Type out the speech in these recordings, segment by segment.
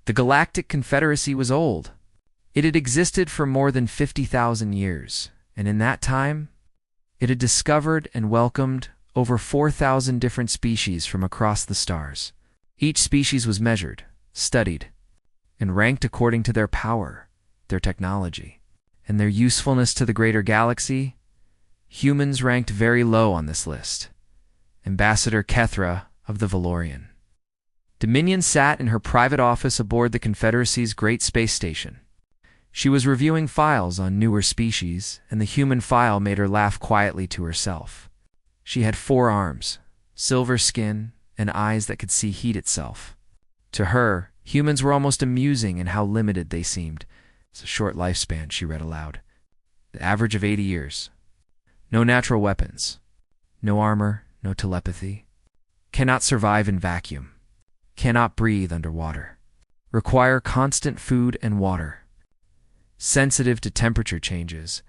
The Galactic Confederacy was old. It had existed for more than 50,000 years, and in that time, it had discovered and welcomed over 4,000 different species from across the stars. Each species was measured, studied, and ranked according to their power, their technology, and their usefulness to the greater galaxy. Humans ranked very low on this list. Ambassador Kethra of the Valorian. Dominion sat in her private office aboard the Confederacy's great space station. She was reviewing files on newer species, and the human file made her laugh quietly to herself. She had 4 arms, silver skin, and eyes that could see heat itself. To her, humans were almost amusing in how limited they seemed. It's a short lifespan, she read aloud. The average of 80 years. No natural weapons. No armor, no telepathy. Cannot survive in vacuum. Cannot breathe underwater. Require constant food and water. Sensitive to temperature changes.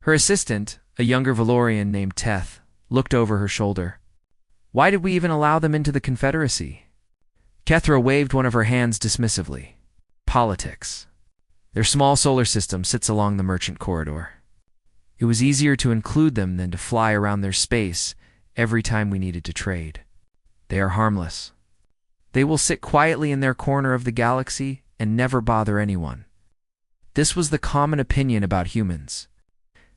Her assistant, a younger Valorian named Teth, looked over her shoulder. Why did we even allow them into the Confederacy? Kethra waved one of her hands dismissively. Politics. Their small solar system sits along the merchant corridor. It was easier to include them than to fly around their space every time we needed to trade. They are harmless. They will sit quietly in their corner of the galaxy and never bother anyone. This was the common opinion about humans.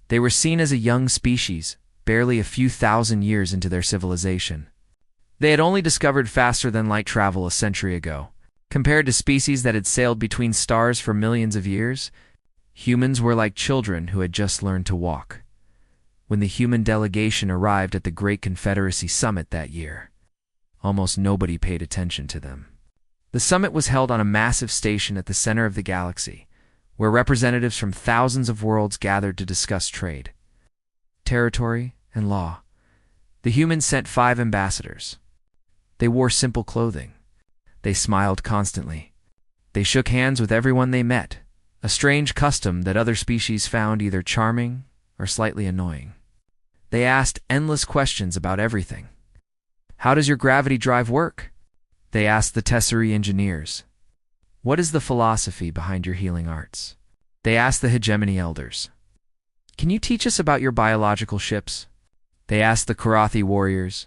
They were seen as a young species, barely a few thousand years into their civilization. They had only discovered faster-than-light travel a century ago. Compared to species that had sailed between stars for millions of years, humans were like children who had just learned to walk. When the human delegation arrived at the Great Confederacy Summit that year, almost nobody paid attention to them. The summit was held on a massive station at the center of the galaxy, where representatives from thousands of worlds gathered to discuss trade, territory, and law. The humans sent 5 ambassadors. They wore simple clothing. They smiled constantly. They shook hands with everyone they met, a strange custom that other species found either charming or slightly annoying. They asked endless questions about everything. How does your gravity drive work? They asked the Tesserae engineers. What is the philosophy behind your healing arts? They asked the hegemony elders. Can you teach us about your biological ships? They asked the Karathi warriors.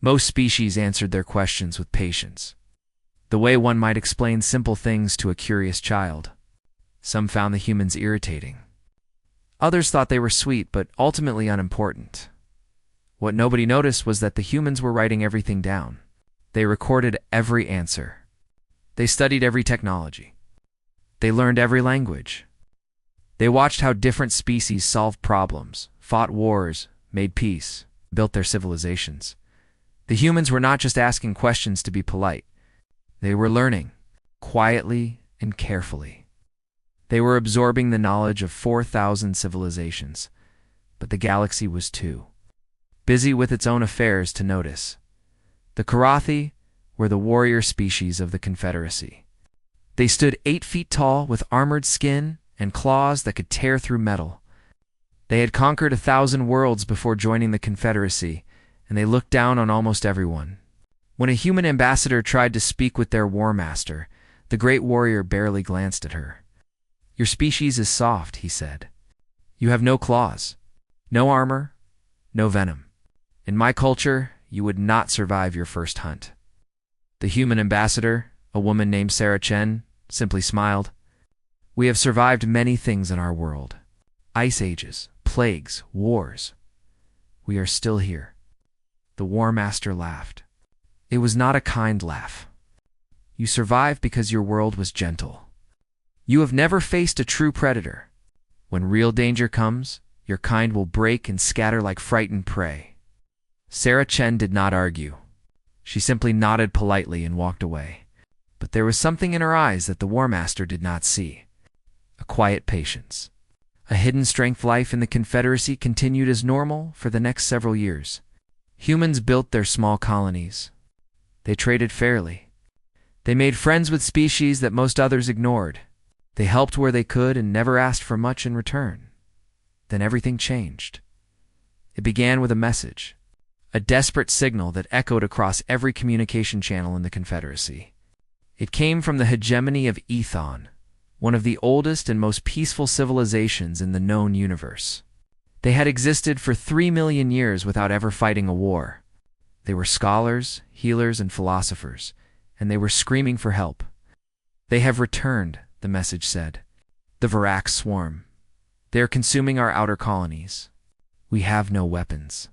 Most species answered their questions with patience, the way one might explain simple things to a curious child. Some found the humans irritating. Others thought they were sweet, but ultimately unimportant. What nobody noticed was that the humans were writing everything down. They recorded every answer. They studied every technology. They learned every language. They watched how different species solved problems, fought wars, made peace, built their civilizations. The humans were not just asking questions to be polite. They were learning, quietly and carefully. They were absorbing the knowledge of 4,000 civilizations, but the galaxy was too busy with its own affairs to notice. The Karathi were the warrior species of the Confederacy. They stood 8 feet tall with armored skin and claws that could tear through metal. They had conquered 1,000 worlds before joining the Confederacy, and they looked down on almost everyone. When a human ambassador tried to speak with their war master, the great warrior barely glanced at her. Your species is soft, he said. You have no claws, no armor, no venom. In my culture, you would not survive your first hunt. The human ambassador, a woman named Sarah Chen, simply smiled. We have survived many things in our world. Ice ages, plagues, wars. We are still here. The War Master laughed. It was not a kind laugh. You survived because your world was gentle. You have never faced a true predator. When real danger comes, your kind will break and scatter like frightened prey. Sarah Chen did not argue. She simply nodded politely and walked away. But there was something in her eyes that the War Master did not see. A quiet patience. A hidden strength. Life in the Confederacy continued as normal for the next several years. Humans built their small colonies. They traded fairly. They made friends with species that most others ignored. They helped where they could and never asked for much in return. Then everything changed. It began with a message. A desperate signal that echoed across every communication channel in the Confederacy. It came from the hegemony of Ethon, one of the oldest and most peaceful civilizations in the known universe. They had existed for 3 million years without ever fighting a war. They were scholars, healers, and philosophers, and they were screaming for help. "They have returned," the message said. "The Virax swarm. They are consuming our outer colonies. We have no weapons.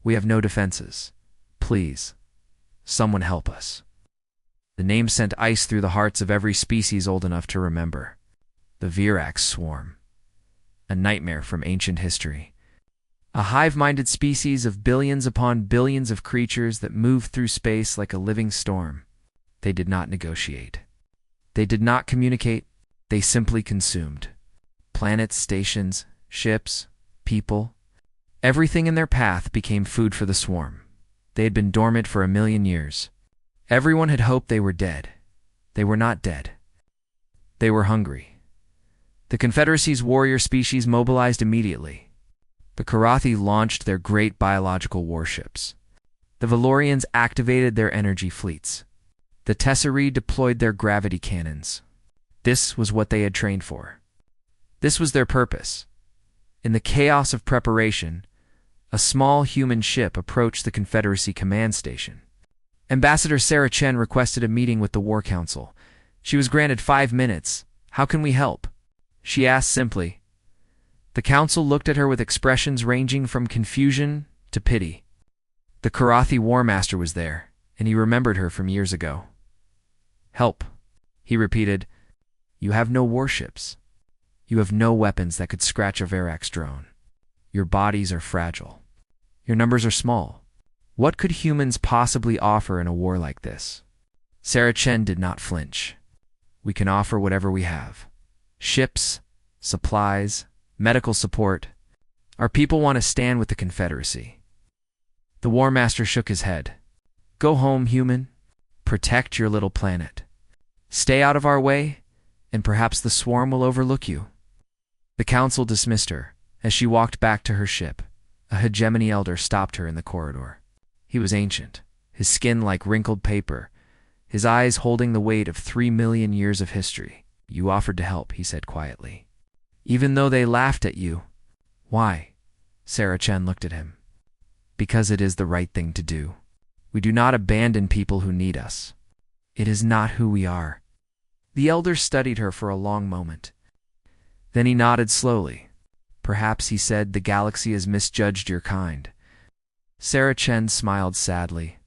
We have no defenses. Please, someone help us." The name sent ice through the hearts of every species old enough to remember. The Virax swarm. A nightmare from ancient history. A hive-minded species of billions upon billions of creatures that moved through space like a living storm. They did not negotiate. They did not communicate. They simply consumed. Planets, stations, ships, people. Everything in their path became food for the swarm. They had been dormant for 1,000,000 years. Everyone had hoped they were dead. They were not dead. They were hungry. The Confederacy's warrior species mobilized immediately. The Karathi launched their great biological warships. The Valorians activated their energy fleets. The Tesserae deployed their gravity cannons. This was what they had trained for. This was their purpose. In the chaos of preparation, a small human ship approached the Confederacy command station. Ambassador Sarah Chen requested a meeting with the War Council. She was granted 5 minutes. "How can we help?" she asked simply. The council looked at her with expressions ranging from confusion to pity. The Karathi War Master was there, and he remembered her from years ago. "Help," he repeated. "You have no warships. You have no weapons that could scratch a Virax drone. Your bodies are fragile. Your numbers are small. What could humans possibly offer in a war like this?" Sarah Chen did not flinch. "We can offer whatever we have. Ships, supplies, medical support. Our people want to stand with the Confederacy." The War Master shook his head. "Go home, human. Protect your little planet. Stay out of our way, and perhaps the swarm will overlook you." The council dismissed her. As she walked back to her ship, a hegemony elder stopped her in the corridor. He was ancient, his skin like wrinkled paper, his eyes holding the weight of 3 million years of history. "You offered to help," he said quietly. "Even though they laughed at you." "Why?" Sarah Chen looked at him. "Because it is the right thing to do. We do not abandon people who need us. It is not who we are." The elder studied her for a long moment. Then he nodded slowly. "Perhaps," he said, "the galaxy has misjudged your kind." Sarah Chen smiled sadly.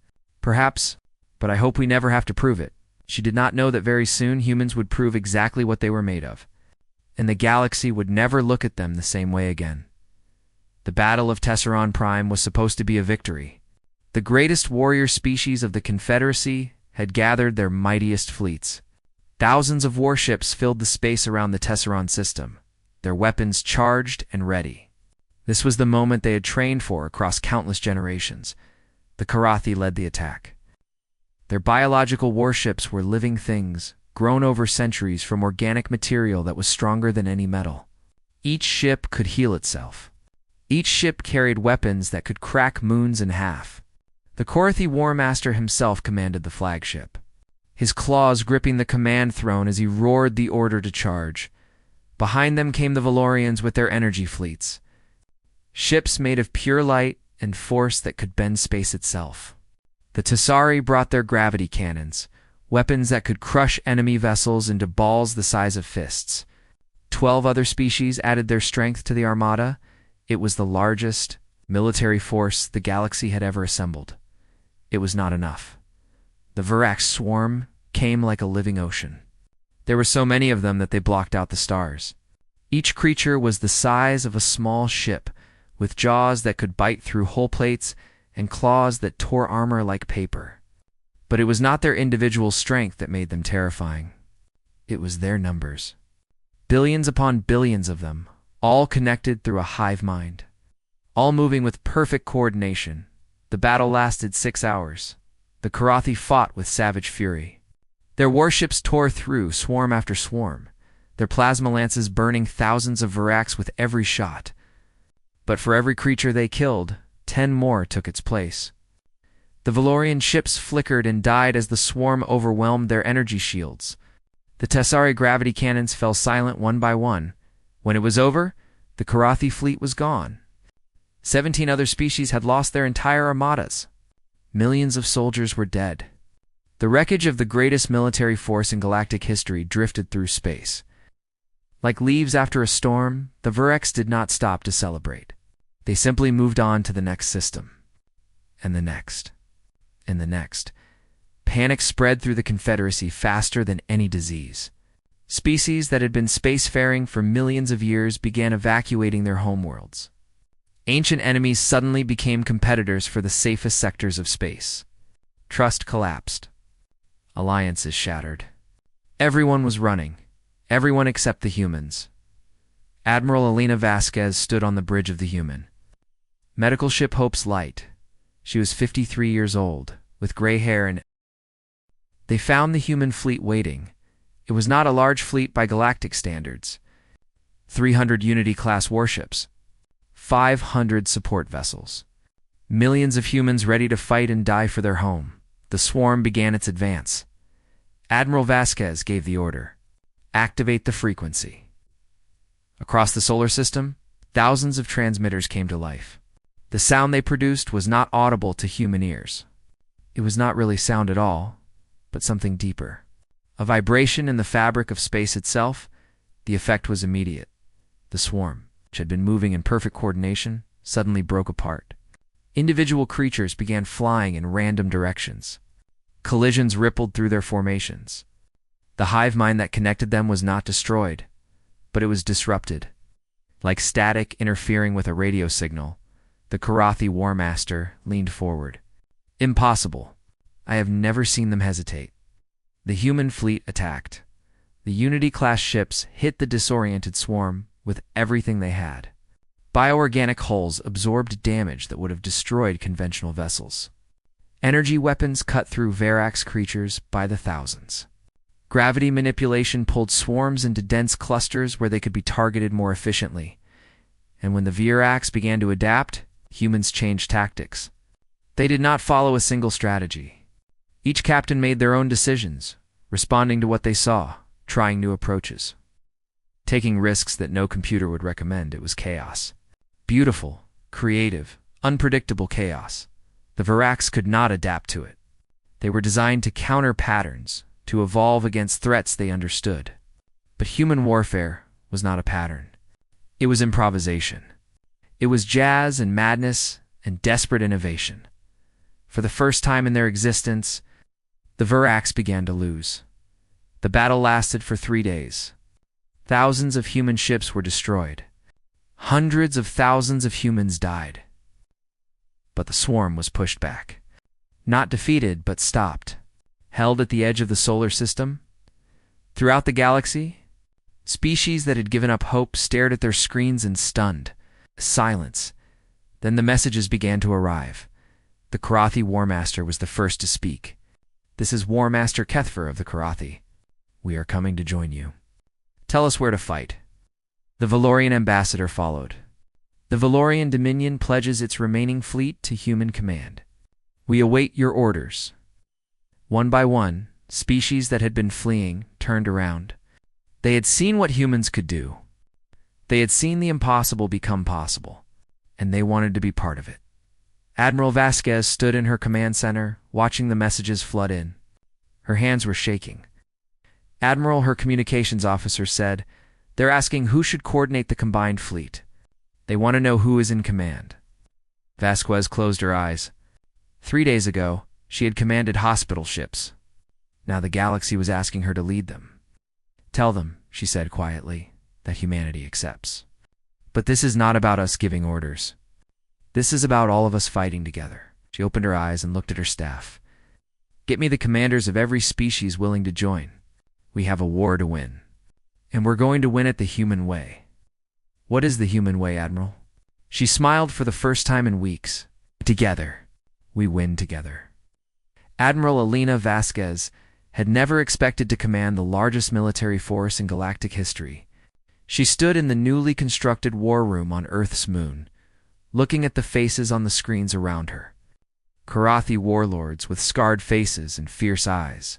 "Perhaps, but I hope we never have to prove it." She did not know that very soon humans would prove exactly what they were made of, and the galaxy would never look at them the same way again. The Battle of Tesseron Prime was supposed to be a victory. The greatest warrior species of the Confederacy had gathered their mightiest fleets. Thousands of warships filled the space around the Tesseron system, their weapons charged and ready. This was the moment they had trained for across countless generations. The Karathi led the attack. Their biological warships were living things, grown over centuries from organic material that was stronger than any metal. Each ship could heal itself. Each ship carried weapons that could crack moons in half. The Karathi War Master himself commanded the flagship, his claws gripping the command throne as he roared the order to charge. Behind them came the Valorians with their energy fleets, ships made of pure light and force that could bend space itself. The Tesserae brought their gravity cannons, weapons that could crush enemy vessels into balls the size of fists. 12 other species added their strength to the armada. It was the largest military force the galaxy had ever assembled. It was not enough. The Virax swarm came like a living ocean. There were so many of them that they blocked out the stars. Each creature was the size of a small ship, with jaws that could bite through hull plates and claws that tore armor like paper. But it was not their individual strength that made them terrifying. It was their numbers. Billions upon billions of them, all connected through a hive mind. All moving with perfect coordination. The battle lasted 6 hours. The Karathi fought with savage fury. Their warships tore through swarm after swarm, their plasma lances burning thousands of Virax with every shot. But for every creature they killed, 10 more took its place. The Valorian ships flickered and died as the swarm overwhelmed their energy shields. The Tessari gravity cannons fell silent one by one. When it was over, the Karathi fleet was gone. 17 other species had lost their entire armadas. Millions of soldiers were dead. The wreckage of the greatest military force in galactic history drifted through space. Like leaves after a storm, the Vurex did not stop to celebrate. They simply moved on to the next system. And the next. And the next. Panic spread through the Confederacy faster than any disease. Species that had been spacefaring for millions of years began evacuating their homeworlds. Ancient enemies suddenly became competitors for the safest sectors of space. Trust collapsed. Alliances shattered. Everyone was running. Everyone except the humans. Admiral Elena Vasquez stood on the bridge of the Human. Medical ship Hope's Light. She was 53 years old, with gray hair and... They found the human fleet waiting. It was not a large fleet by galactic standards. 300 Unity-class warships. 500 support vessels. Millions of humans ready to fight and die for their home. The swarm began its advance. Admiral Vasquez gave the order. Activate the frequency. Across the solar system, thousands of transmitters came to life. The sound they produced was not audible to human ears. It was not really sound at all, but something deeper. A vibration in the fabric of space itself. The effect was immediate. The swarm, which had been moving in perfect coordination, suddenly broke apart. Individual creatures began flying in random directions. Collisions rippled through their formations. The hive mind that connected them was not destroyed, but it was disrupted. Like static interfering with a radio signal, the Karathi War Master leaned forward. Impossible. I have never seen them hesitate. The human fleet attacked. The Unity-class ships hit the disoriented swarm with everything they had. Bioorganic hulls absorbed damage that would have destroyed conventional vessels. Energy weapons cut through Verax creatures by the thousands. Gravity manipulation pulled swarms into dense clusters where they could be targeted more efficiently. And when the Verax began to adapt, humans changed tactics. They did not follow a single strategy. Each captain made their own decisions, responding to what they saw, trying new approaches. Taking risks that no computer would recommend. It was chaos. Beautiful, creative, unpredictable chaos. The Verax could not adapt to it. They were designed to counter patterns, to evolve against threats they understood. But human warfare was not a pattern. It was improvisation. It was jazz and madness and desperate innovation. For the first time in their existence, the Verax began to lose. The battle lasted for 3 days. Thousands of human ships were destroyed. Hundreds of thousands of humans died. But the swarm was pushed back. Not defeated, but stopped. Held at the edge of the solar system. Throughout the galaxy, species that had given up hope stared at their screens in stunned silence. Then the messages began to arrive. The Karathi War Master was the first to speak. This is War Master Kethfer of the Karathi. We are coming to join you. Tell us where to fight. The Valorian ambassador followed. The Valorian Dominion pledges its remaining fleet to human command. We await your orders. One by one, species that had been fleeing turned around. They had seen what humans could do. They had seen the impossible become possible, and they wanted to be part of it. Admiral Vasquez stood in her command center, watching the messages flood in. Her hands were shaking. Admiral, her communications officer, said, "They're asking who should coordinate the combined fleet. They want to know who is in command." Vasquez closed her eyes. 3 days ago, she had commanded hospital ships. Now the galaxy was asking her to lead them. "Tell them," she said quietly, "that humanity accepts. But this is not about us giving orders. This is about all of us fighting together." She opened her eyes and looked at her staff. "Get me the commanders of every species willing to join. We have a war to win. And we're going to win it the human way." "What is the human way, Admiral?" She smiled for the first time in weeks. "Together. We win together." Admiral Elena Vasquez had never expected to command the largest military force in galactic history. She stood in the newly constructed war room on Earth's moon, looking at the faces on the screens around her. Karathi warlords with scarred faces and fierce eyes,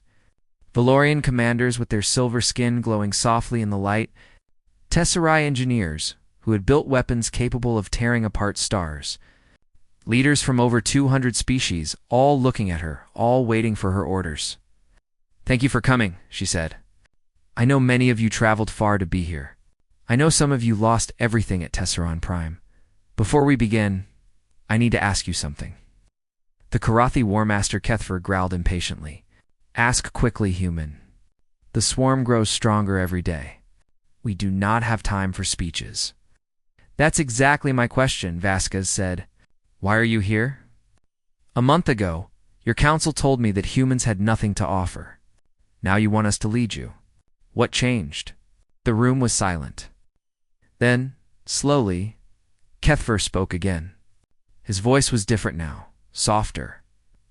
Valorian commanders with their silver skin glowing softly in the light, Tesserae engineers who had built weapons capable of tearing apart stars, leaders from over 200 species, all looking at her, all waiting for her orders. "Thank you for coming," she said. "I know many of you traveled far to be here. I know some of you lost everything at Tesseron Prime. Before we begin, I need to ask you something." The Karathi Warmaster Kethfer growled impatiently. "Ask quickly, human. The swarm grows stronger every day. We do not have time for speeches." "That's exactly my question," Vasquez said. "Why are you here?" "A month ago, your council told me that humans had nothing to offer. Now you want us to lead you. What changed?" The room was silent. Then, slowly, Kethfer spoke again. His voice was different now, softer,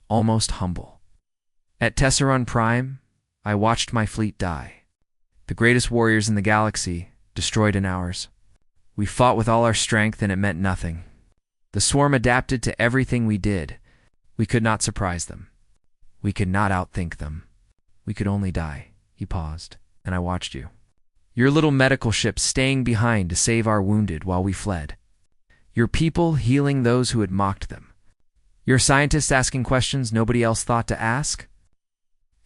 almost humble. "At Tesseron Prime, I watched my fleet die. The greatest warriors in the galaxy, destroyed in ours. We fought with all our strength and it meant nothing. The swarm adapted to everything we did. We could not surprise them. We could not outthink them. We could only die." He paused, "and I watched you. Your little medical ship staying behind to save our wounded while we fled. Your people healing those who had mocked them. Your scientists asking questions nobody else thought to ask.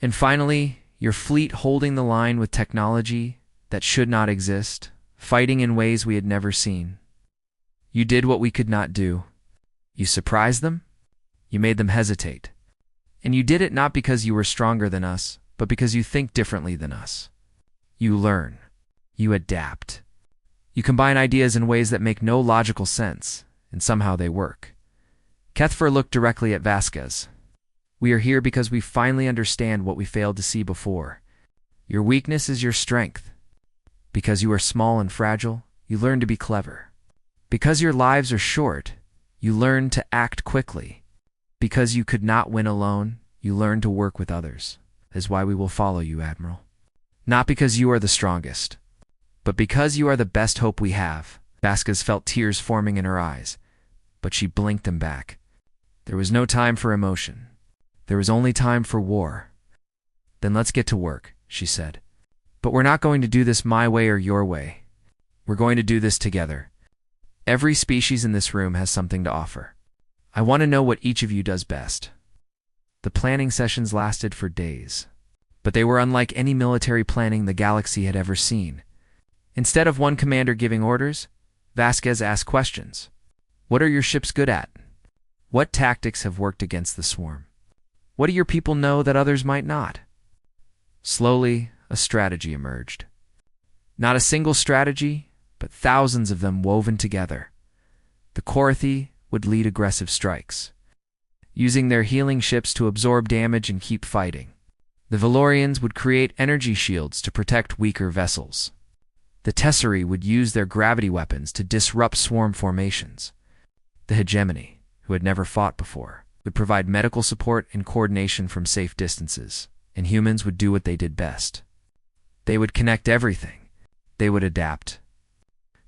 And finally, your fleet holding the line with technology that should not exist, fighting in ways we had never seen. You did what we could not do. You surprised them. You made them hesitate. And you did it not because you were stronger than us, but because you think differently than us. You learn. You adapt. You combine ideas in ways that make no logical sense, and somehow they work." Kethfer looked directly at Vasquez. "We are here because we finally understand what we failed to see before. Your weakness is your strength. Because you are small and fragile, you learn to be clever. Because your lives are short, you learn to act quickly. Because you could not win alone, you learn to work with others. That is why we will follow you, Admiral. Not because you are the strongest, but because you are the best hope we have." Vasquez felt tears forming in her eyes, but she blinked them back. There was no time for emotion. There was only time for war. "Then let's get to work," she said. "But we're not going to do this my way or your way. We're going to do this together. Every species in this room has something to offer. I want to know what each of you does best." The planning sessions lasted for days, but they were unlike any military planning the galaxy had ever seen. Instead of one commander giving orders, Vasquez asked questions. "What are your ships good at? What tactics have worked against the swarm? What do your people know that others might not?" Slowly, a strategy emerged. Not a single strategy, but thousands of them woven together. The Karathi would lead aggressive strikes, using their healing ships to absorb damage and keep fighting. The Valorians would create energy shields to protect weaker vessels. The Tesserae would use their gravity weapons to disrupt swarm formations. The Hegemony, who had never fought before, would provide medical support and coordination from safe distances, and humans would do what they did best. They would connect everything. They would adapt.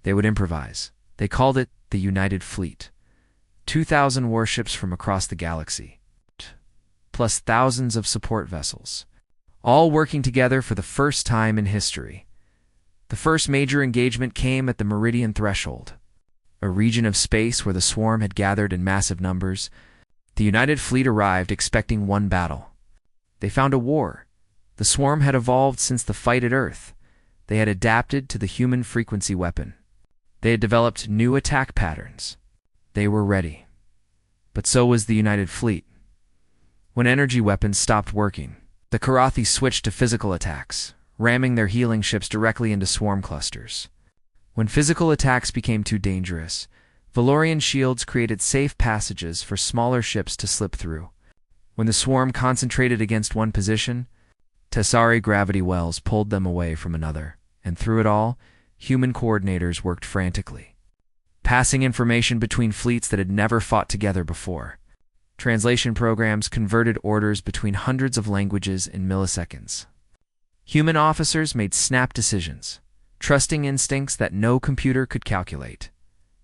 They would improvise. They called it the United Fleet. 2,000 warships from across the galaxy, plus thousands of support vessels, all working together for the first time in history. The first major engagement came at the Meridian Threshold, a region of space where the swarm had gathered in massive numbers. The United Fleet arrived expecting one battle. They found a war. The swarm had evolved since the fight at Earth. They had adapted to the human frequency weapon. They had developed new attack patterns. They were ready. But so was the United Fleet. When energy weapons stopped working, the Karathi switched to physical attacks, ramming their healing ships directly into swarm clusters. When physical attacks became too dangerous, Valorian shields created safe passages for smaller ships to slip through. When the swarm concentrated against one position, Tesserae gravity wells pulled them away from another, and through it all, human coordinators worked frantically, passing information between fleets that had never fought together before. Translation programs converted orders between hundreds of languages in milliseconds. Human officers made snap decisions, trusting instincts that no computer could calculate.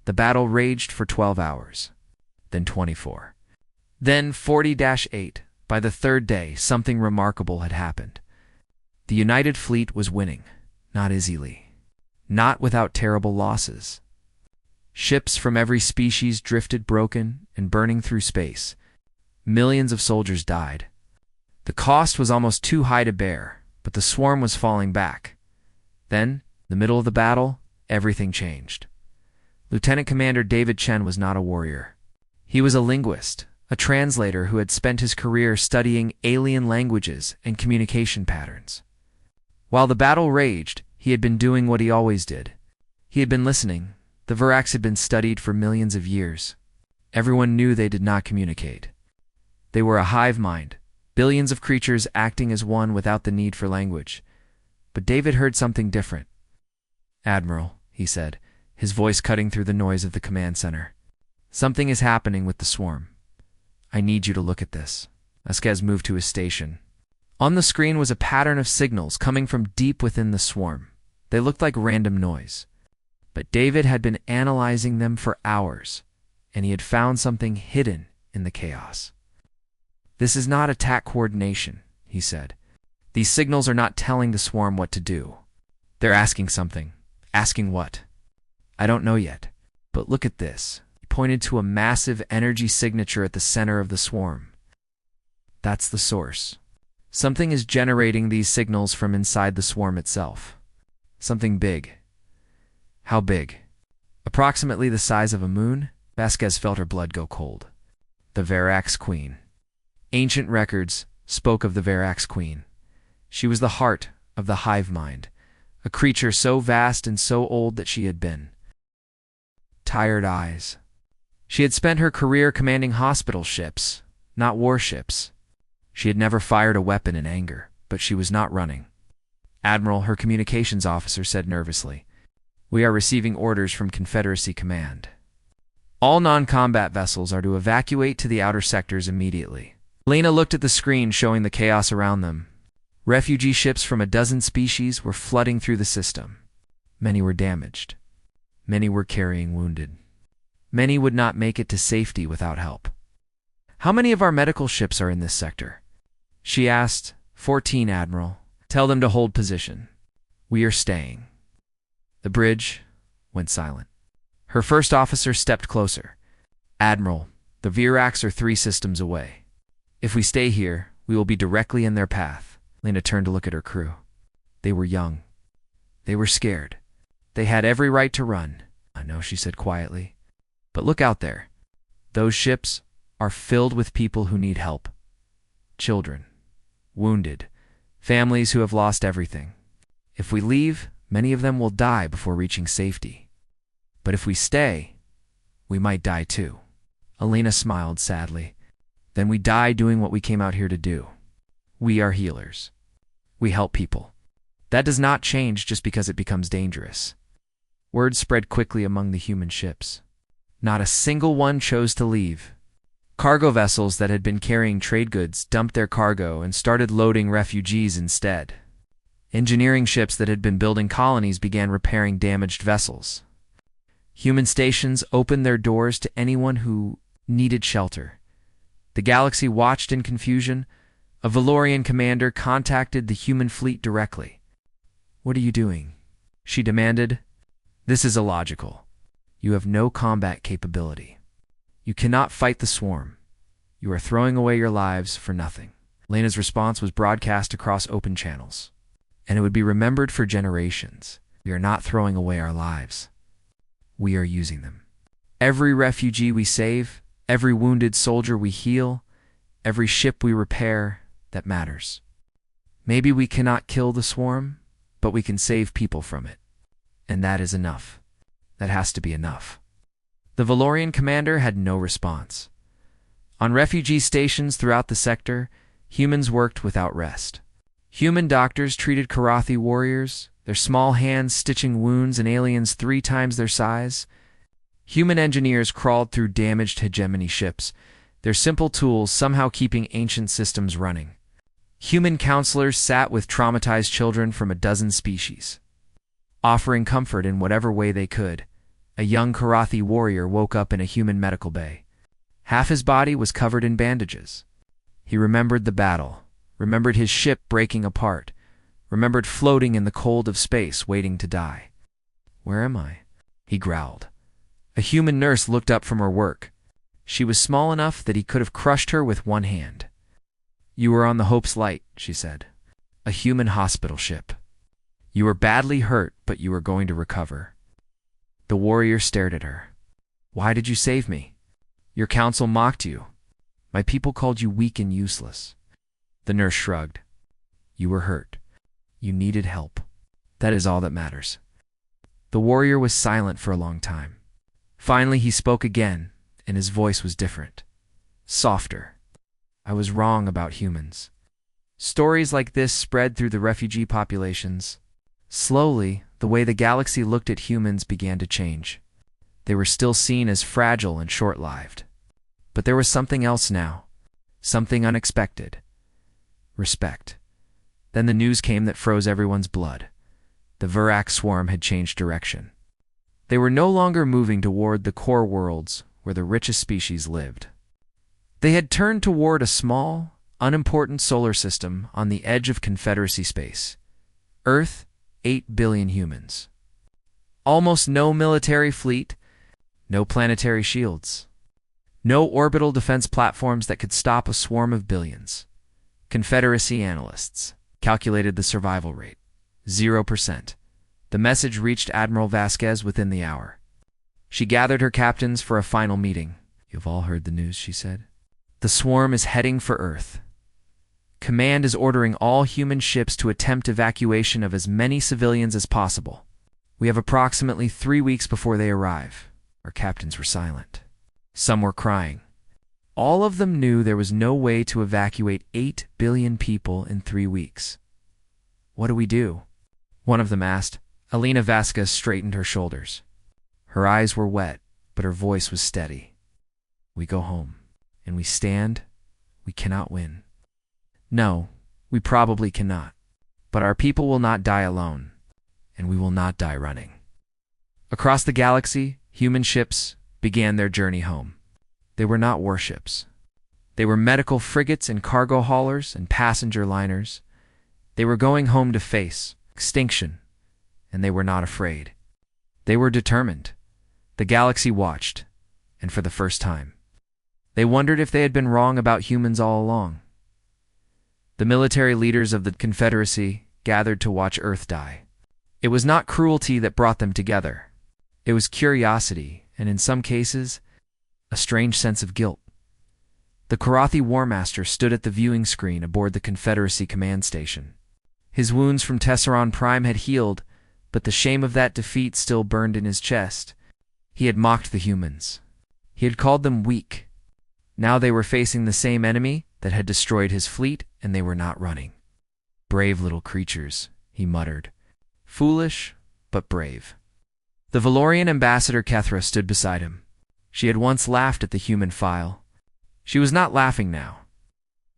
The battle raged for 12 hours, then 24. Then 40-8, by the third day, something remarkable had happened. The United Fleet was winning, not easily, not without terrible losses. Ships from every species drifted broken and burning through space. Millions of soldiers died. The cost was almost too high to bear, but the swarm was falling back. Then, in the middle of the battle, everything changed. Lieutenant Commander David Chen was not a warrior. He was a linguist, a translator who had spent his career studying alien languages and communication patterns. While the battle raged, he had been doing what he always did. He had been listening. The Virax had been studied for millions of years. Everyone knew they did not communicate. They were a hive mind, billions of creatures acting as one without the need for language. But David heard something different. "Admiral," he said, his voice cutting through the noise of the command center. "Something is happening with the swarm. I need you to look at this." Vasquez moved to his station. On the screen was a pattern of signals coming from deep within the swarm. They looked like random noise. But David had been analyzing them for hours, and he had found something hidden in the chaos. "This is not attack coordination," he said. "These signals are not telling the swarm what to do. They're asking something. Asking what? I don't know yet. But look at this." He pointed to a massive energy signature at the center of the swarm. "That's the source. Something is generating these signals from inside the swarm itself. Something big." "How big?" "Approximately the size of a moon." Vasquez felt her blood go cold. The Virax Queen. Ancient records spoke of the Virax Queen. She was the heart of the hive mind, a creature so vast and so old that she had been. Tired eyes. She had spent her career commanding hospital ships, not warships. She had never fired a weapon in anger, but she was not running. "Admiral," her communications officer said nervously, "we are receiving orders from Confederacy Command. All non-combat vessels are to evacuate to the outer sectors immediately." Lena looked at the screen showing the chaos around them. Refugee ships from a dozen species were flooding through the system. Many were damaged. Many were carrying wounded. Many would not make it to safety without help. "How many of our medical ships are in this sector?" she asked. 14, Admiral. Tell them to hold position. We are staying." The bridge went silent. Her first officer stepped closer. "Admiral, the Virax are 3 systems away. If we stay here, we will be directly in their path." Lena turned to look at her crew. They were young. They were scared. They had every right to run. "I know," she said quietly. "But look out there. Those ships are filled with people who need help. Children, wounded, families who have lost everything. If we leave, many of them will die before reaching safety. But if we stay, we might die too." Alina smiled sadly. "Then we die doing what we came out here to do. We are healers. We help people. That does not change just because it becomes dangerous." Word spread quickly among the human ships. Not a single one chose to leave. Cargo vessels that had been carrying trade goods dumped their cargo and started loading refugees instead. Engineering ships that had been building colonies began repairing damaged vessels. Human stations opened their doors to anyone who needed shelter. The galaxy watched in confusion. A Valorian commander contacted the human fleet directly. "What are you doing?" she demanded. "This is illogical. You have no combat capability. You cannot fight the swarm. You are throwing away your lives for nothing." Lena's response was broadcast across open channels, and it would be remembered for generations. "We are not throwing away our lives. We are using them. Every refugee we save, every wounded soldier we heal, every ship we repair, that matters. Maybe we cannot kill the swarm, but we can save people from it. And that is enough. That has to be enough." The Valorian commander had no response. On refugee stations throughout the sector, humans worked without rest. Human doctors treated Karathi warriors, their small hands stitching wounds in aliens 3 times their size. Human engineers crawled through damaged hegemony ships, their simple tools somehow keeping ancient systems running. Human counselors sat with traumatized children from a dozen species, offering comfort in whatever way they could. A young Karathi warrior woke up in a human medical bay. Half his body was covered in bandages. He remembered the battle, remembered his ship breaking apart, remembered floating in the cold of space waiting to die. "Where am I?" he growled. A human nurse looked up from her work. She was small enough that he could have crushed her with one hand. "You were on the Hope's Light," she said. "A human hospital ship. You were badly hurt, but you were going to recover." The warrior stared at her. "Why did you save me?" "Your council mocked you. My people called you weak and useless." The nurse shrugged. "You were hurt. You needed help. That is all that matters." The warrior was silent for a long time. Finally, he spoke again, and his voice was different. Softer. "I was wrong about humans." Stories like this spread through the refugee populations. Slowly, the way the galaxy looked at humans began to change. They were still seen as fragile and short-lived. But there was something else now. Something unexpected. Respect. Then the news came that froze everyone's blood. The Verax swarm had changed direction. They were no longer moving toward the core worlds where the richest species lived. They had turned toward a small, unimportant solar system on the edge of Confederacy space. Earth, 8 billion humans. Almost no military fleet, no planetary shields. No orbital defense platforms that could stop a swarm of billions. Confederacy analysts calculated the survival rate. 0%. The message reached Admiral Vasquez within the hour. She gathered her captains for a final meeting. "You've all heard the news," she said. "The swarm is heading for Earth. Command is ordering all human ships to attempt evacuation of as many civilians as possible. We have approximately 3 weeks before they arrive." Our captains were silent. Some were crying. All of them knew there was no way to evacuate 8 billion people in 3 weeks. "What do we do?" one of them asked. Elena Vasquez straightened her shoulders. Her eyes were wet, but her voice was steady. "We go home, and we stand. We cannot win. No, we probably cannot. But our people will not die alone, and we will not die running." Across the galaxy, human ships began their journey home. They were not warships. They were medical frigates and cargo haulers and passenger liners. They were going home to face extinction, and they were not afraid. They were determined. The galaxy watched, and for the first time. They wondered if they had been wrong about humans all along. The military leaders of the Confederacy gathered to watch Earth die. It was not cruelty that brought them together. It was curiosity, and in some cases, a strange sense of guilt. The Karathi War Master stood at the viewing screen aboard the Confederacy command station. His wounds from Tesseron Prime had healed, but the shame of that defeat still burned in his chest. He had mocked the humans. He had called them weak. Now they were facing the same enemy that had destroyed his fleet, and they were not running. "Brave little creatures," he muttered. "Foolish, but brave." The Valorian ambassador Kethra stood beside him. She had once laughed at the human file. She was not laughing now.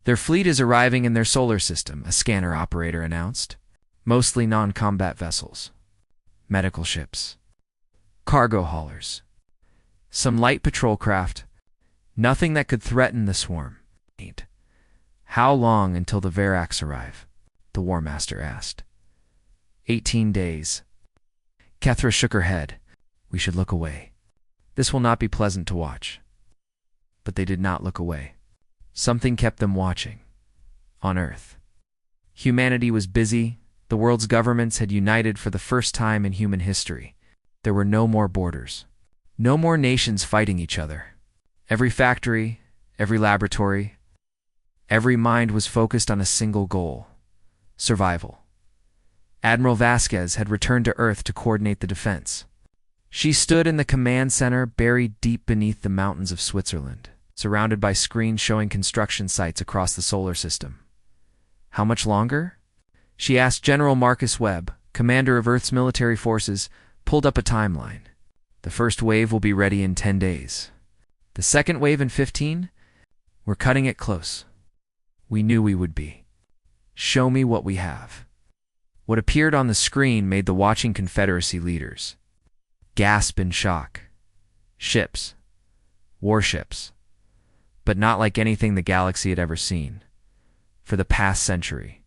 "Their fleet is arriving in their solar system," a scanner operator announced. "Mostly non-combat vessels. Medical ships. Cargo haulers. Some light patrol craft. Nothing that could threaten the swarm." "How long until the Verax arrive?" the War Master asked. 18 days. Kethra shook her head. "We should look away. This will not be pleasant to watch." But they did not look away. Something kept them watching. On Earth. Humanity was busy. The world's governments had united for the first time in human history. There were no more borders. No more nations fighting each other. Every factory, every laboratory, every mind was focused on a single goal: survival. Admiral Vasquez had returned to Earth to coordinate the defense. She stood in the command center buried deep beneath the mountains of Switzerland, surrounded by screens showing construction sites across the solar system. "How much longer?" she asked. General Marcus Webb, commander of Earth's military forces, pulled up a timeline. "The first wave will be ready in 10 days. The second wave in 15? We're cutting it close. We knew we would be. Show me what we have." What appeared on the screen made the watching Confederacy leaders gasp in shock. Ships. Warships. but not like anything the galaxy had ever seen. For the past century,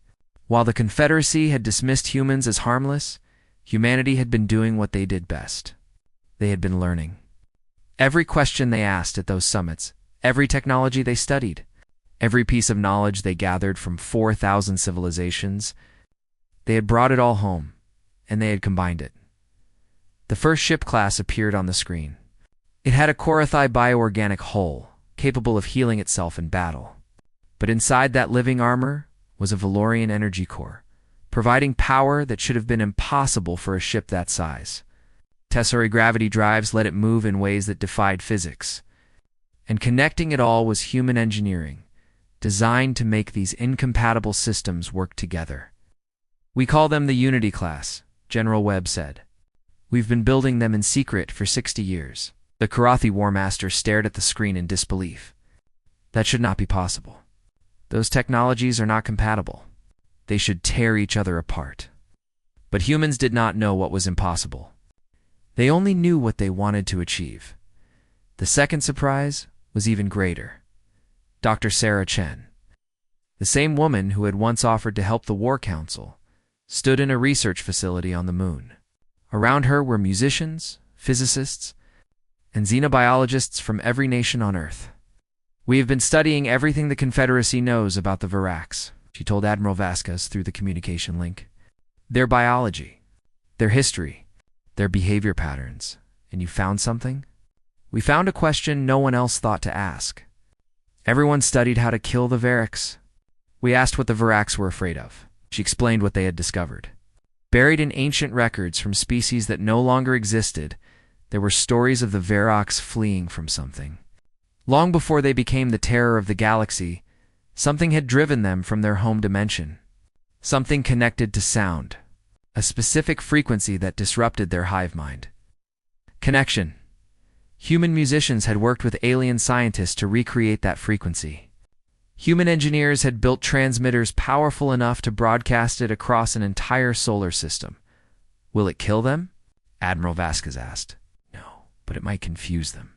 while the Confederacy had dismissed humans as harmless, humanity had been doing what they did best. They had been learning. Every question they asked at those summits, every technology they studied, every piece of knowledge they gathered from 4,000 civilizations, they had brought it all home, and they had combined it. The first ship class appeared on the screen. It had a Korathi bioorganic hull, capable of healing itself in battle. But inside that living armor was a Valorian energy core, providing power that should have been impossible for a ship that size. Tesserae gravity drives let it move in ways that defied physics. And connecting it all was human engineering, designed to make these incompatible systems work together. "We call them the Unity class," General Webb said. "We've been building them in secret for 60 years. The Korathi War Master stared at the screen in disbelief. That should not be possible. Those technologies are not compatible. They should tear each other apart. But humans did not know what was impossible. They only knew what they wanted to achieve. The second surprise was even greater. Dr. Sarah Chen, the same woman who had once offered to help the War Council, stood in a research facility on the moon. Around her were musicians, physicists, and xenobiologists from every nation on Earth. "We have been studying everything the Confederacy knows about the Virax," she told Admiral Vasquez through the communication link. "Their biology, their history, their behavior patterns. And you found something? We found a question no one else thought to ask. Everyone studied how to kill the Virax. We asked what the Virax were afraid of." She explained what they had discovered. Buried in ancient records from species that no longer existed, there were stories of the Virax fleeing from something. Long before they became the terror of the galaxy, something had driven them from their home dimension. Something connected to sound, a specific frequency that disrupted their hive mind. Connection. Human musicians had worked with alien scientists to recreate that frequency. Human engineers had built transmitters powerful enough to broadcast it across an entire solar system. "Will it kill them?" Admiral Vasquez asked. "No, but it might confuse them.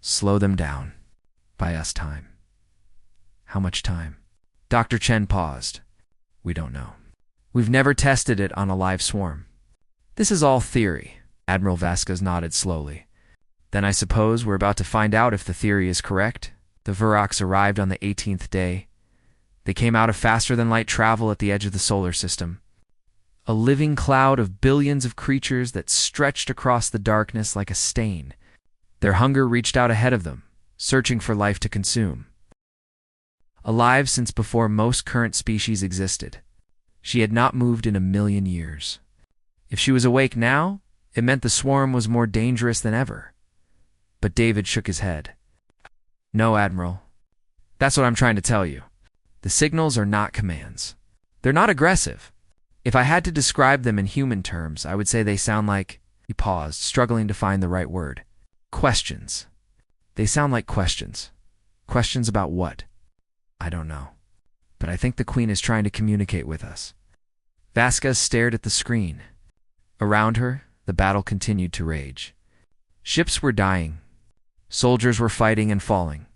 Slow them down. Buy us time." "How much time?" Dr. Chen paused. "We don't know. We've never tested it on a live swarm." "This is all theory." Admiral Vasquez nodded slowly. "Then I suppose we're about to find out if the theory is correct." The Virax arrived on the 18th day. They came out of faster-than-light travel at the edge of the solar system. A living cloud of billions of creatures that stretched across the darkness like a stain. Their hunger reached out ahead of them, searching for life to consume. Alive since before most current species existed. She had not moved in 1,000,000 years. If she was awake now, it meant the swarm was more dangerous than ever. But David shook his head. "No, Admiral. That's what I'm trying to tell you. The signals are not commands. They're not aggressive. If I had to describe them in human terms, I would say they sound like—" He paused, struggling to find the right word. "Questions. They sound like questions. Questions about what? I don't know. But I think the Queen is trying to communicate with us." Vasquez stared at the screen. Around her, the battle continued to rage. Ships were dying. Soldiers were fighting and falling.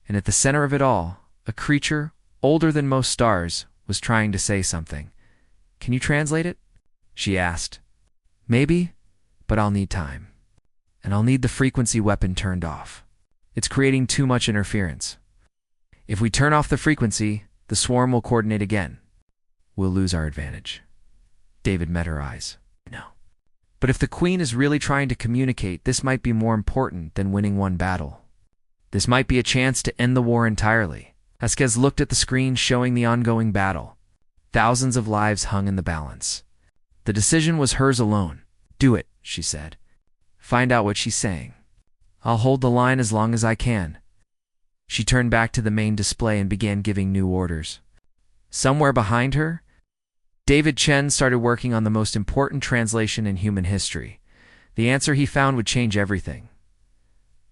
And at the center of it all, a creature, older than most stars, was trying to say something. "Can you translate it?" she asked. "Maybe, but I'll need time. And I'll need the frequency weapon turned off. It's creating too much interference. If we turn off the frequency, the swarm will coordinate again. We'll lose our advantage." David met her eyes. "No. But if the Queen is really trying to communicate, this might be more important than winning one battle. This might be a chance to end the war entirely." Vasquez looked at the screen showing the ongoing battle. Thousands of lives hung in the balance. The decision was hers alone. "Do it," she said. "Find out what she's saying. I'll hold the line as long as I can." She turned back to the main display and began giving new orders. Somewhere behind her, David Chen started working on the most important translation in human history. The answer he found would change everything.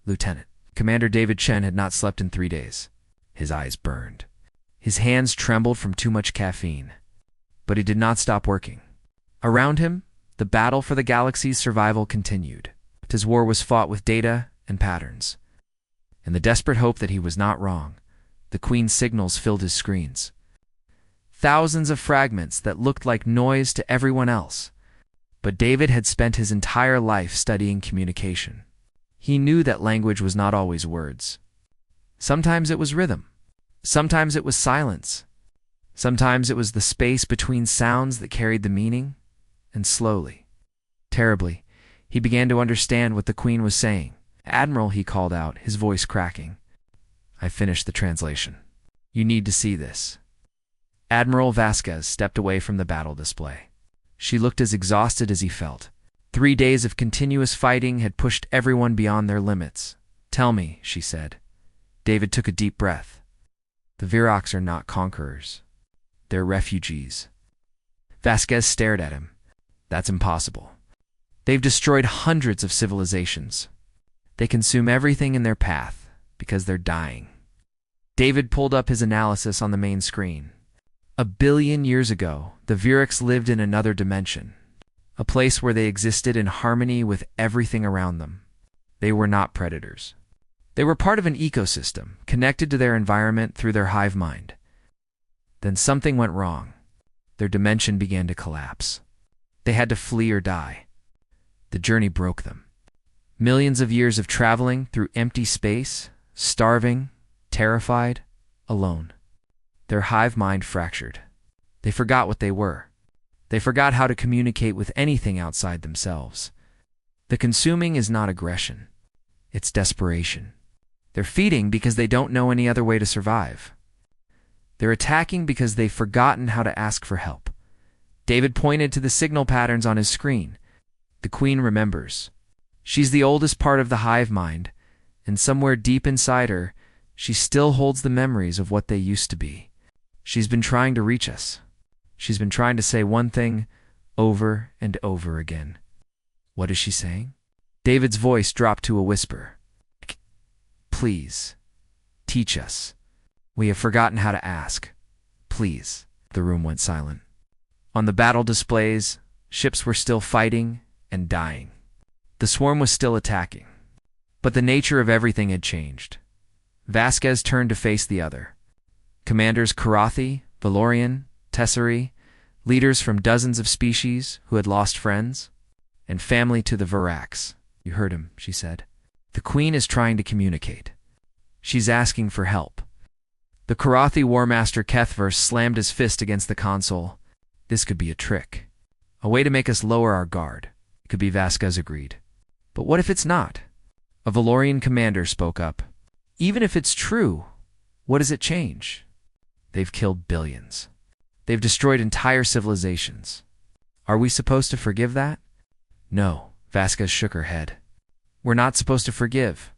"Lieutenant." Commander David Chen had not slept in 3 days. His eyes burned. His hands trembled from too much caffeine. But he did not stop working. Around him, the battle for the galaxy's survival continued. His war was fought with data and patterns. In the desperate hope that he was not wrong, the Queen's signals filled his screens. Thousands of fragments that looked like noise to everyone else. But David had spent his entire life studying communication. He knew that language was not always words. Sometimes it was rhythm. Sometimes it was silence. Sometimes it was the space between sounds that carried the meaning. And slowly, terribly, he began to understand what the Queen was saying. "Admiral," he called out, his voice cracking. "I finished the translation. You need to see this." Admiral Vasquez stepped away from the battle display. She looked as exhausted as he felt. 3 days of continuous fighting had pushed everyone beyond their limits. "Tell me," she said. David took a deep breath. "The Virocs are not conquerors. They're refugees." Vasquez stared at him. "That's impossible. They've destroyed hundreds of civilizations. They consume everything in their path because they're dying." David pulled up his analysis on the main screen. 1 billion years ago, the Virocs lived in another dimension, a place where they existed in harmony with everything around them. They were not predators. They were part of an ecosystem, connected to their environment through their hive mind. Then something went wrong. Their dimension began to collapse. They had to flee or die. The journey broke them. Millions of years of traveling through empty space, starving, terrified, alone. Their hive mind fractured. They forgot what they were. They forgot how to communicate with anything outside themselves. The consuming is not aggression. It's desperation. They're feeding because they don't know any other way to survive. They're attacking because they've forgotten how to ask for help. David pointed to the signal patterns on his screen. The Queen remembers. She's the oldest part of the hive mind, and somewhere deep inside her, she still holds the memories of what they used to be. She's been trying to reach us. She's been trying to say one thing over and over again. What is she saying? David's voice dropped to a whisper. "Please, teach us. We have forgotten how to ask. Please." The room went silent. On the battle displays, ships were still fighting and dying. The swarm was still attacking. But the nature of everything had changed. Vasquez turned to face the other. Commanders Karathi, Valorian, Tesseri, leaders from dozens of species who had lost friends, and family to the Virocs. "You heard him," she said. "The Queen is trying to communicate. She's asking for help." The Karathi War Master Kethver slammed his fist against the console. "This could be a trick. A way to make us lower our guard." "It could be," Vasquez agreed. "But what if it's not?" A Valorian commander spoke up. "Even if it's true, what does it change? They've killed billions. They've destroyed entire civilizations. Are we supposed to forgive that?" "No," Vasquez shook her head. "We're not supposed to forgive.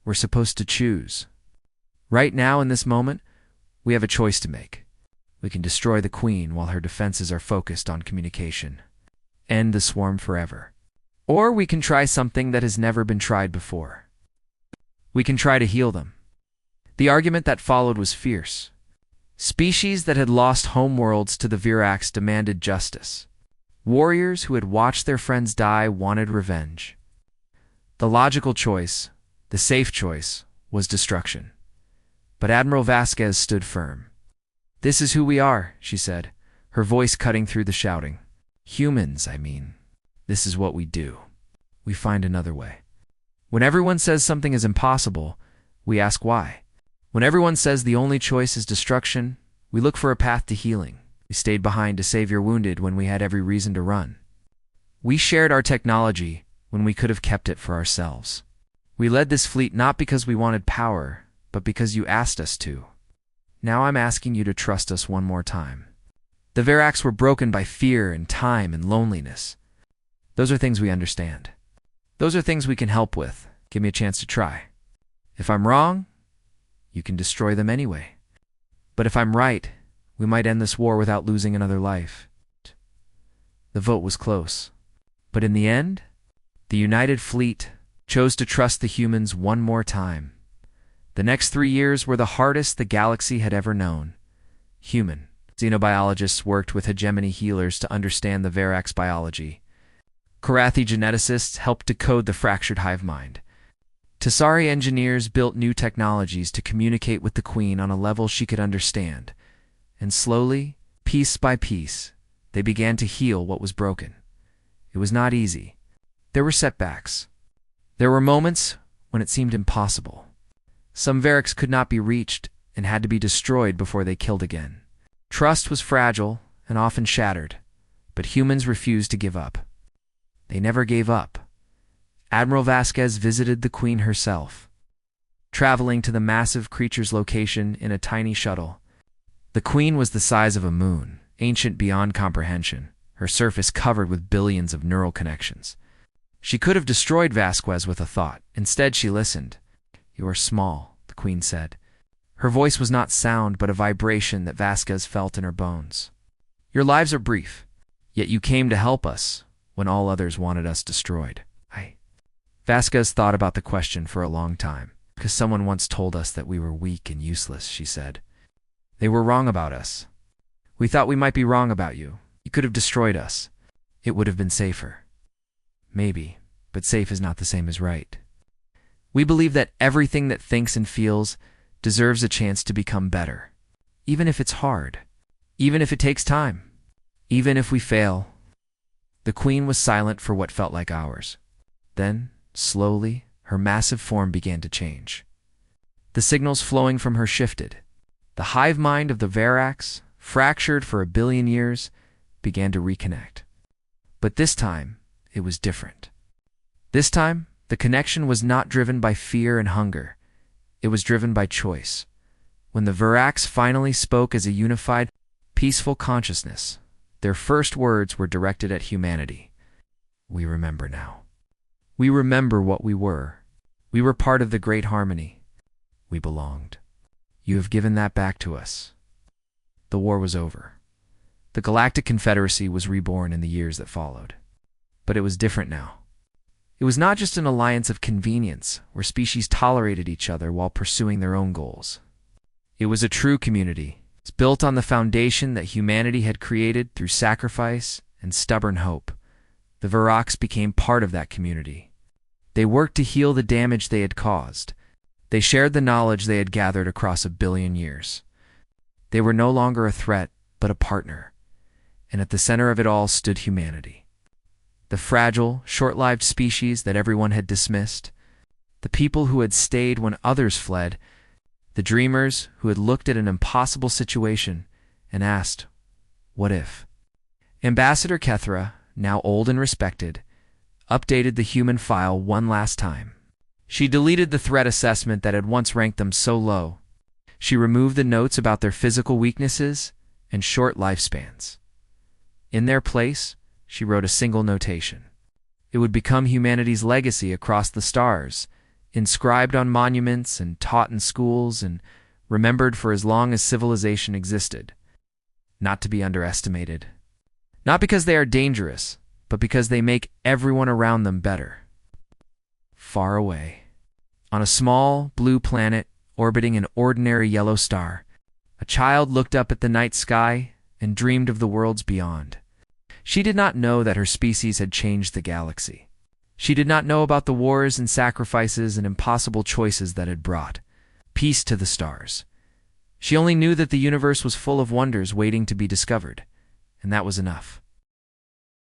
We're supposed to choose. Right now, in this moment, we have a choice to make. We can destroy the Queen while her defenses are focused on communication. End the swarm forever. Or we can try something that has never been tried before. We can try to heal them." The argument that followed was fierce. Species that had lost homeworlds to the Virocs demanded justice. Warriors who had watched their friends die wanted revenge. The logical choice, the safe choice, was destruction. But Admiral Vasquez stood firm. "This is who we are," she said, her voice cutting through the shouting. "Humans, I mean. This is what we do. We find another way. When everyone says something is impossible, we ask why. When everyone says the only choice is destruction, we look for a path to healing. We stayed behind to save your wounded when we had every reason to run. We shared our technology when we could have kept it for ourselves. We led this fleet not because we wanted power, but because you asked us to. Now I'm asking you to trust us one more time." The Virocs were broken by fear and time and loneliness. Those are things we understand. Those are things we can help with. Give me a chance to try. If I'm wrong, you can destroy them anyway. But if I'm right, we might end this war without losing another life. The vote was close. But in the end, the United Fleet chose to trust the humans one more time. The next 3 years were the hardest the galaxy had ever known. Human. Xenobiologists worked with hegemony healers to understand the Virocs' biology. Karathi geneticists helped decode the fractured hive mind. Tasari engineers built new technologies to communicate with the Queen on a level she could understand, and slowly, piece by piece, they began to heal what was broken. It was not easy. There were setbacks. There were moments when it seemed impossible. Some Variks could not be reached and had to be destroyed before they killed again. Trust was fragile and often shattered, but humans refused to give up. They never gave up. Admiral Vasquez visited the Queen herself, traveling to the massive creature's location in a tiny shuttle. The Queen was the size of a moon, ancient beyond comprehension, her surface covered with billions of neural connections. She could have destroyed Vasquez with a thought. Instead, she listened. "You are small," the Queen said. Her voice was not sound, but a vibration that Vasquez felt in her bones. "Your lives are brief, yet you came to help us when all others wanted us destroyed." Vasquez thought about the question for a long time. "Because someone once told us that we were weak and useless," she said. "They were wrong about us. We thought we might be wrong about you. You could have destroyed us. It would have been safer." "Maybe, but safe is not the same as right. We believe that everything that thinks and feels deserves a chance to become better, even if it's hard, even if it takes time, even if we fail." The Queen was silent for what felt like hours. Then, slowly, her massive form began to change. The signals flowing from her shifted. The hive mind of the Varaks, fractured for 1 billion years, began to reconnect. But this time, it was different. This time, the connection was not driven by fear and hunger. It was driven by choice. When the Varaks finally spoke as a unified, peaceful consciousness, their first words were directed at humanity. "We remember now. We remember what we were. We were part of the great harmony. We belonged. You have given that back to us." The war was over. The Galactic Confederacy was reborn in the years that followed. But it was different now. It was not just an alliance of convenience where species tolerated each other while pursuing their own goals. It was a true community. It's built on the foundation that humanity had created through sacrifice and stubborn hope. The Varaks became part of that community. They worked to heal the damage they had caused. They shared the knowledge they had gathered across 1 billion years. They were no longer a threat, but a partner. And at the center of it all stood humanity. The fragile, short-lived species that everyone had dismissed. The people who had stayed when others fled. The dreamers who had looked at an impossible situation and asked, "What if?" Ambassador Kethra, now old and respected, updated the human file one last time. She deleted the threat assessment that had once ranked them so low. She removed the notes about their physical weaknesses and short lifespans. In their place, she wrote a single notation. It would become humanity's legacy across the stars, inscribed on monuments and taught in schools and remembered for as long as civilization existed. Not to be underestimated. Not because they are dangerous, but because they make everyone around them better. Far away, on a small blue planet orbiting an ordinary yellow star, a child looked up at the night sky and dreamed of the worlds beyond. She did not know that her species had changed the galaxy. She did not know about the wars and sacrifices and impossible choices that had brought peace to the stars. She only knew that the universe was full of wonders waiting to be discovered, and that was enough.